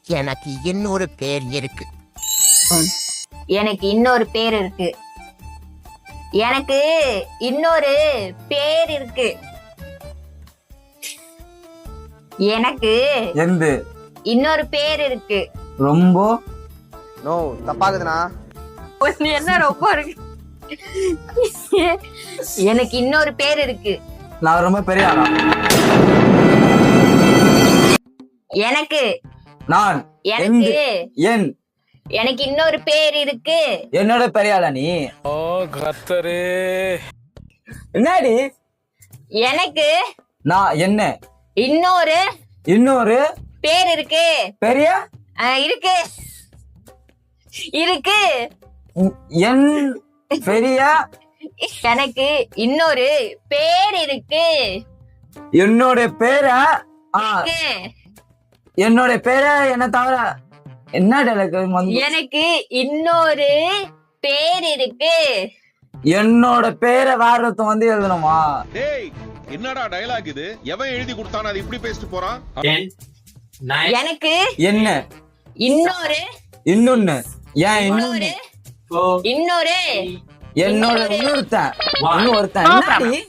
எனக்கு இன்னொரு பேர் இருக்கு. எனக்கு இன்னொரு பேர் இருக்கு. எனக்கு இன்னொரு பேர் இருக்கு. எனக்கு எந்த இன்னொரு பேர் இருக்கு. ரொம்ப நோ தப்பாகுதுண்ணா. என்ன ரொம்ப இருக்கு. எனக்கு இன்னொரு பேர் இருக்கு. நான் ரொம்ப பெரிய ஆளா? எனக்கு நான் எனக்கு என் எனக்கு இன்னொரு பேர் இருக்கு. என்னோட பெரிய ஆளா நீ? ஓ கர்த்தரே, என்னடி? எனக்கு நான் என்ன இன்னொரு இன்னொரு பேர் இருக்கு. பெரிய இருக்கு இருக்கு. என் பெரிய எனக்கு இன்னொரு பேர் இருக்கு. என்னோட பேரை என்னோட பேரை என்ன தவிர என்ன டைலாக்? எனக்கு இன்னொரு பேர் இருக்கு. என்னோட பேரை வேற ஒருத்தன் வந்து எழுதணுமா? டேய் என்னடா டயலாக் இது? எவன் எழுதி கொடுத்தானே அது இப்படி பேசிட்டு போறான்? எனக்கு என்ன இன்னொரு இன்னொன்னு ஏன் இன்னொன்னு இன்னொரு என்னோட இன்னொருத்தன் என்னடி?